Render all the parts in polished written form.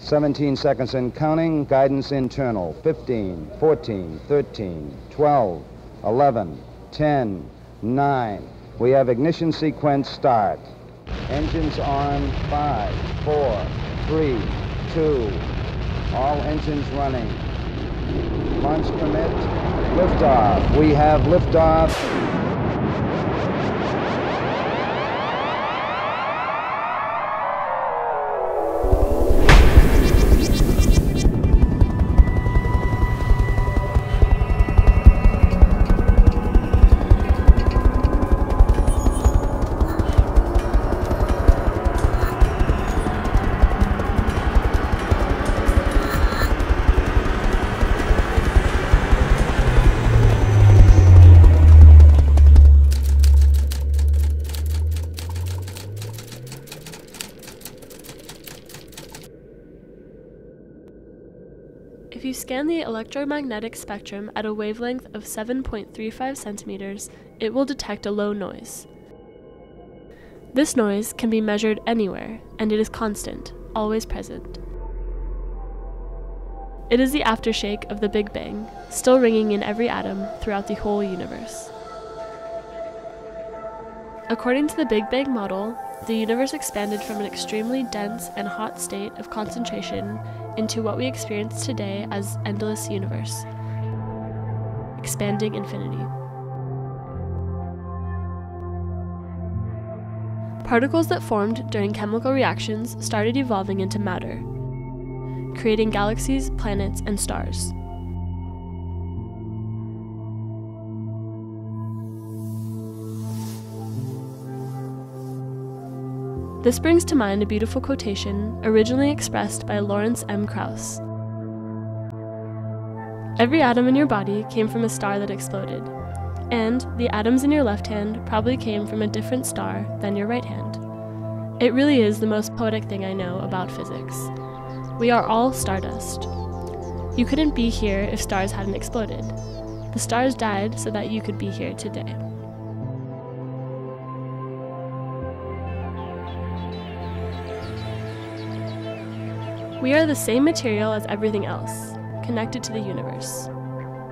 17 seconds and counting. Guidance internal. 15, 14, 13, 12, 11, 10, 9. We have ignition sequence start. Engines on. 5, 4, 3, 2. All engines running. Launch commit. Liftoff. We have liftoff. If you scan the electromagnetic spectrum at a wavelength of 7.35 centimeters, it will detect a low noise. This noise can be measured anywhere, and it is constant, always present. It is the aftershock of the Big Bang, still ringing in every atom throughout the whole universe. According to the Big Bang model, the universe expanded from an extremely dense and hot state of concentration into what we experience today as endless universe, expanding infinity. Particles that formed during chemical reactions started evolving into matter, creating galaxies, planets, and stars. This brings to mind a beautiful quotation originally expressed by Lawrence M. Krauss. Every atom in your body came from a star that exploded, and the atoms in your left hand probably came from a different star than your right hand. It really is the most poetic thing I know about physics. We are all stardust. You couldn't be here if stars hadn't exploded. The stars died so that you could be here today. We are the same material as everything else, connected to the universe.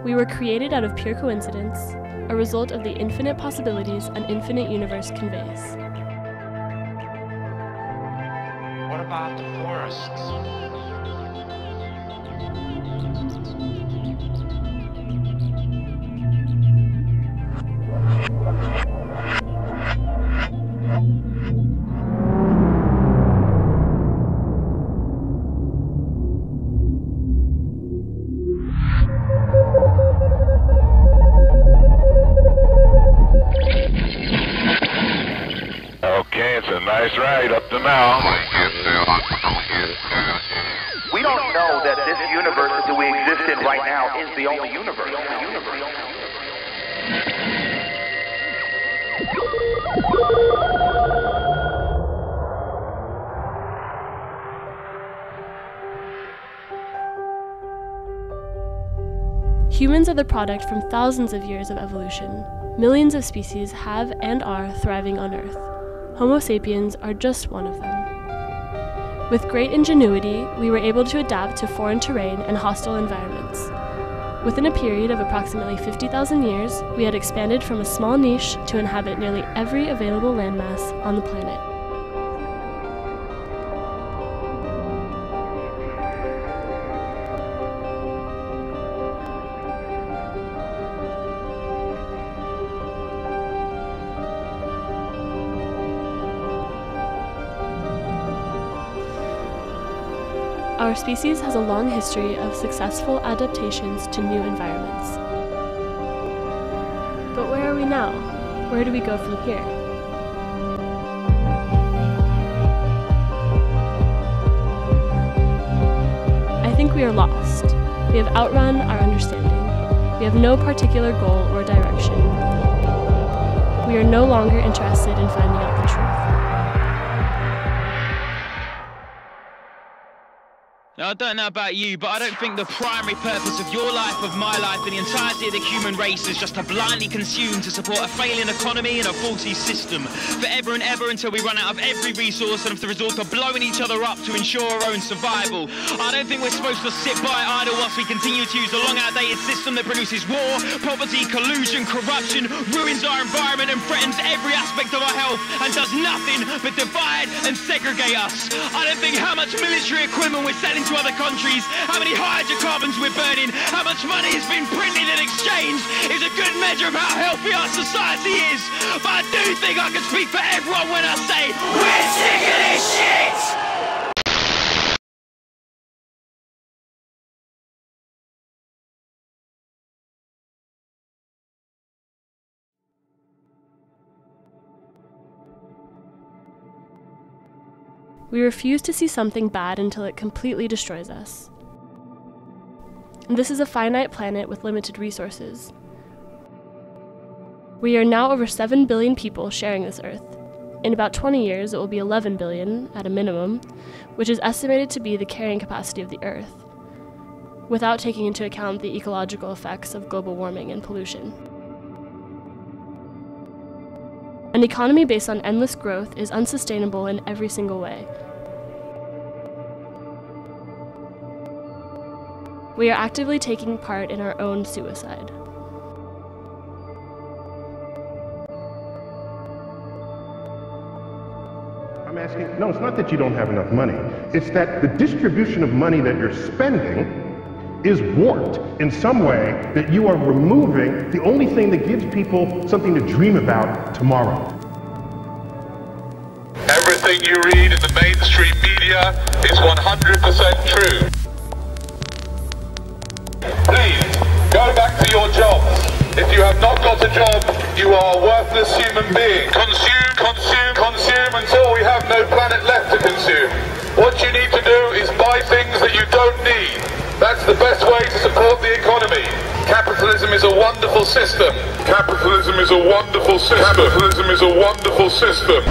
We were created out of pure coincidence, a result of the infinite possibilities an infinite universe conveys. What about the forests? It's a nice ride up to now. We don't know that this universe that we exist in right now is the only universe. Humans are the product from thousands of years of evolution. Millions of species have and are thriving on Earth. Homo sapiens are just one of them. With great ingenuity, we were able to adapt to foreign terrain and hostile environments. Within a period of approximately 50,000 years, we had expanded from a small niche to inhabit nearly every available landmass on the planet. Our species has a long history of successful adaptations to new environments. But where are we now? Where do we go from here? I think we are lost. We have outrun our understanding. We have no particular goal or direction. We are no longer interested in finding out the truth. Now, I don't know about you, but I don't think the primary purpose of your life, of my life, and the entirety of the human race is just to blindly consume to support a failing economy and a faulty system, forever and ever until we run out of every resource and have to resort to blowing each other up to ensure our own survival. I don't think we're supposed to sit by idle whilst we continue to use a long outdated system that produces war, poverty, collusion, corruption, ruins our environment and threatens every aspect of our health and does nothing but divide and segregate us. I don't think how much military equipment we're selling to other countries, how many hydrocarbons we're burning, how much money has been printed and exchanged is a good measure of how healthy our society is. But I do think I can speak for everyone when I say we're sick of this shit! We refuse to see something bad until it completely destroys us. And this is a finite planet with limited resources. We are now over 7 billion people sharing this Earth. In about 20 years, it will be 11 billion, at a minimum, which is estimated to be the carrying capacity of the Earth, without taking into account the ecological effects of global warming and pollution. An economy based on endless growth is unsustainable in every single way. We are actively taking part in our own suicide. I'm asking, no, it's not that you don't have enough money. It's that the distribution of money that you're spending is warped in some way, that you are removing the only thing that gives people something to dream about tomorrow. Everything you read in the mainstream media is 100% true. Please, go back to your jobs. If you have not got a job, you are a worthless human being. Consume, consume, consume until we have no planet left to consume. What you need to do is buy things that you don't need. That's the best way to support the economy. Capitalism is a wonderful system. Capitalism is a wonderful system. Capitalism is a wonderful system.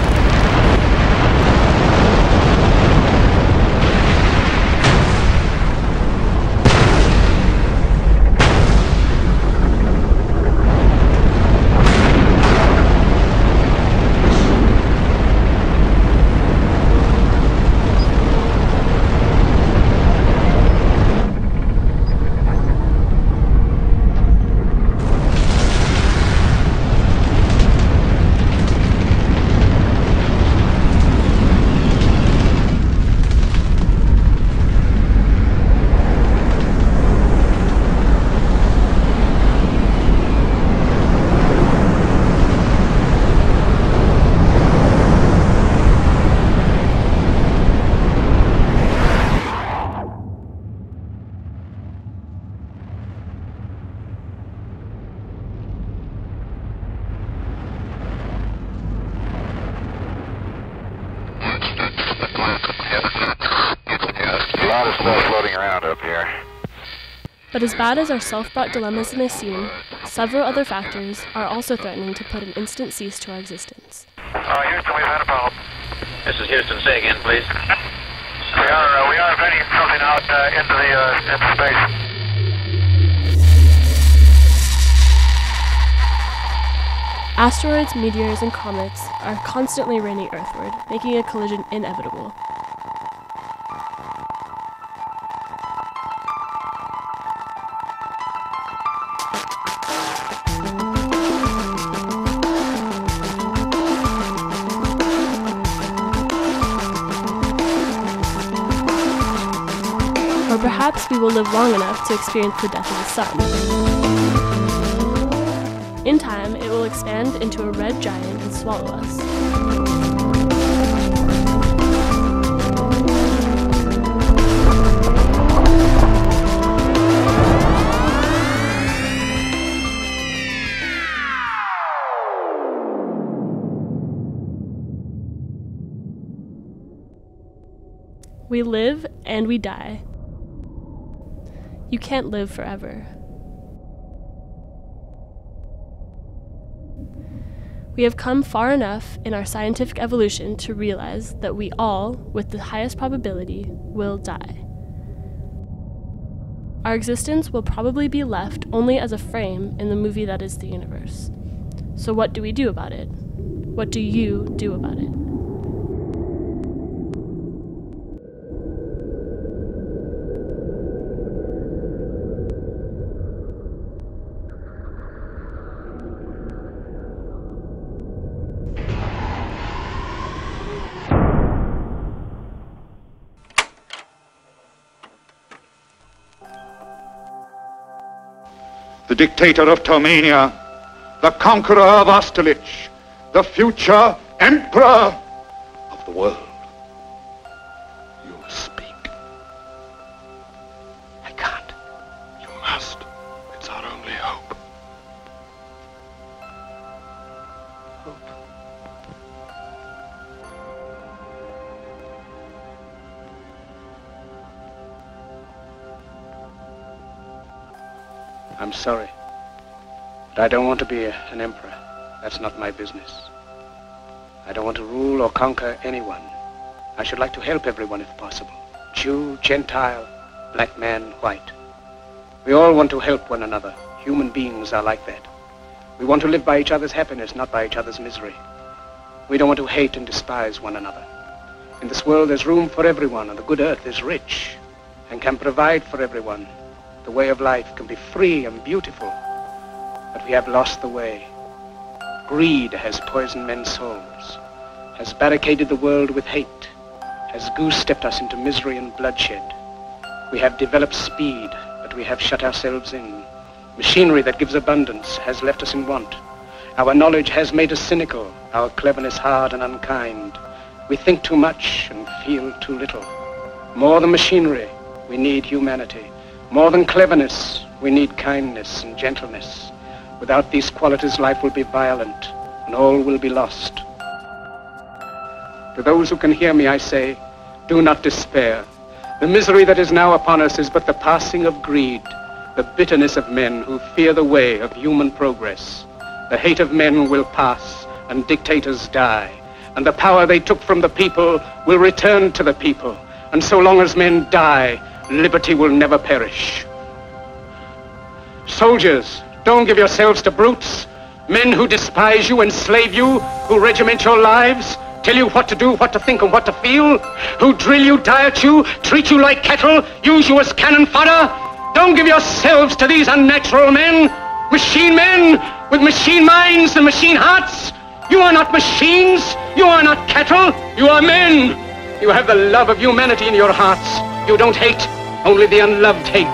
A lot of stuff floating around up here. But as bad as our self-brought dilemmas may seem, several other factors are also threatening to put an instant cease to our existence. Houston, we've had a problem. This is Houston. Say again, please. We are vetting something out into space. Asteroids, meteors, and comets are constantly raining Earthward, making a collision inevitable. Or perhaps we will live long enough to experience the death of the sun. In time, it will expand into a red giant and swallow us. We live and we die. You can't live forever. We have come far enough in our scientific evolution to realize that we all, with the highest probability, will die. our existence will probably be left only as a frame in the movie that is the universe. So what do we do about it? What do you do about it? The dictator of Tomania, the conqueror of Austerlitz, the future emperor of the world. You speak. I can't. You must. It's our only hope. Hope. I'm sorry, but I don't want to be an emperor. That's not my business. I don't want to rule or conquer anyone. I should like to help everyone if possible. Jew, Gentile, black man, white. We all want to help one another. Human beings are like that. We want to live by each other's happiness, not by each other's misery. We don't want to hate and despise one another. In this world there's room for everyone, and the good earth is rich and can provide for everyone. The way of life can be free and beautiful, but we have lost the way. Greed has poisoned men's souls, has barricaded the world with hate, has goose-stepped us into misery and bloodshed. We have developed speed, but we have shut ourselves in. Machinery that gives abundance has left us in want. Our knowledge has made us cynical, our cleverness hard and unkind. We think too much and feel too little. More than machinery, we need humanity. More than cleverness, we need kindness and gentleness. Without these qualities, life will be violent, and all will be lost. To those who can hear me, I say, do not despair. The misery that is now upon us is but the passing of greed, the bitterness of men who fear the way of human progress. The hate of men will pass, and dictators die, and the power they took from the people will return to the people. And so long as men die, liberty will never perish. Soldiers, don't give yourselves to brutes, men who despise you, enslave you, who regiment your lives, tell you what to do, what to think, and what to feel, who drill you, diet you, treat you like cattle, use you as cannon fodder. Don't give yourselves to these unnatural men, machine men with machine minds and machine hearts. You are not machines, you are not cattle, you are men. You have the love of humanity in your hearts. You don't hate, only the unloved hate,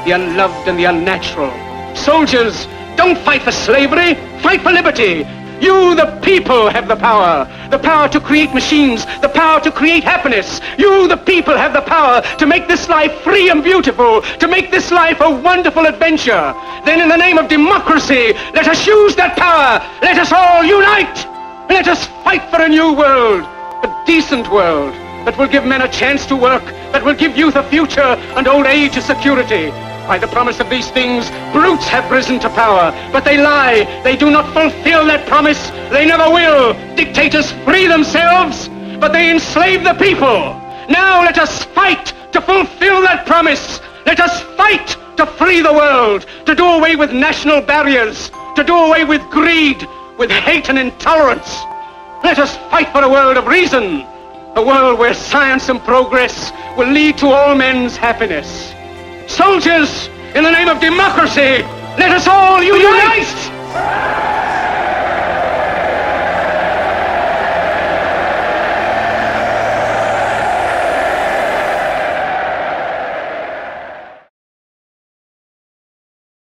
the unloved and the unnatural. Soldiers, don't fight for slavery, fight for liberty. You, the people, have the power to create machines, the power to create happiness. You, the people, have the power to make this life free and beautiful, to make this life a wonderful adventure. Then in the name of democracy, let us use that power. Let us all unite. Let us fight for a new world, a decent world, that will give men a chance to work, that will give youth a future and old age a security. By the promise of these things, brutes have risen to power, but they lie. They do not fulfill that promise. They never will. Dictators free themselves, but they enslave the people. Now let us fight to fulfill that promise. Let us fight to free the world, to do away with national barriers, to do away with greed, with hate and intolerance. Let us fight for a world of reason, a world where science and progress will lead to all men's happiness. Soldiers, in the name of democracy, let us all unite!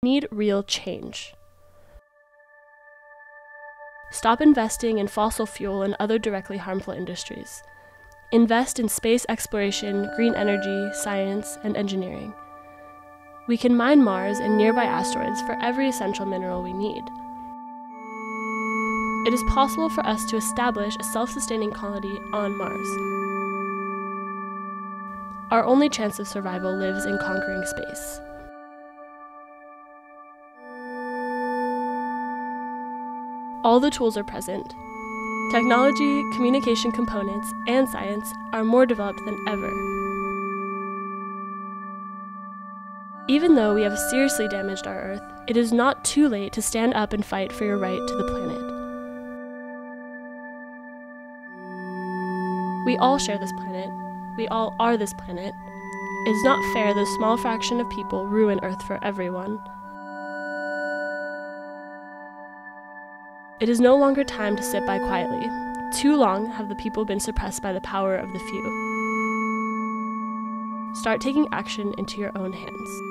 Need real change. Stop investing in fossil fuel and other directly harmful industries. Invest in space exploration, green energy, science, and engineering. We can mine Mars and nearby asteroids for every essential mineral we need. It is possible for us to establish a self-sustaining colony on Mars. Our only chance of survival lives in conquering space. All the tools are present. Technology, communication components, and science are more developed than ever. Even though we have seriously damaged our Earth, it is not too late to stand up and fight for your right to the planet. We all share this planet. We all are this planet. It is not fair that a small fraction of people ruin Earth for everyone. It is no longer time to sit by quietly. Too long have the people been suppressed by the power of the few. Start taking action into your own hands.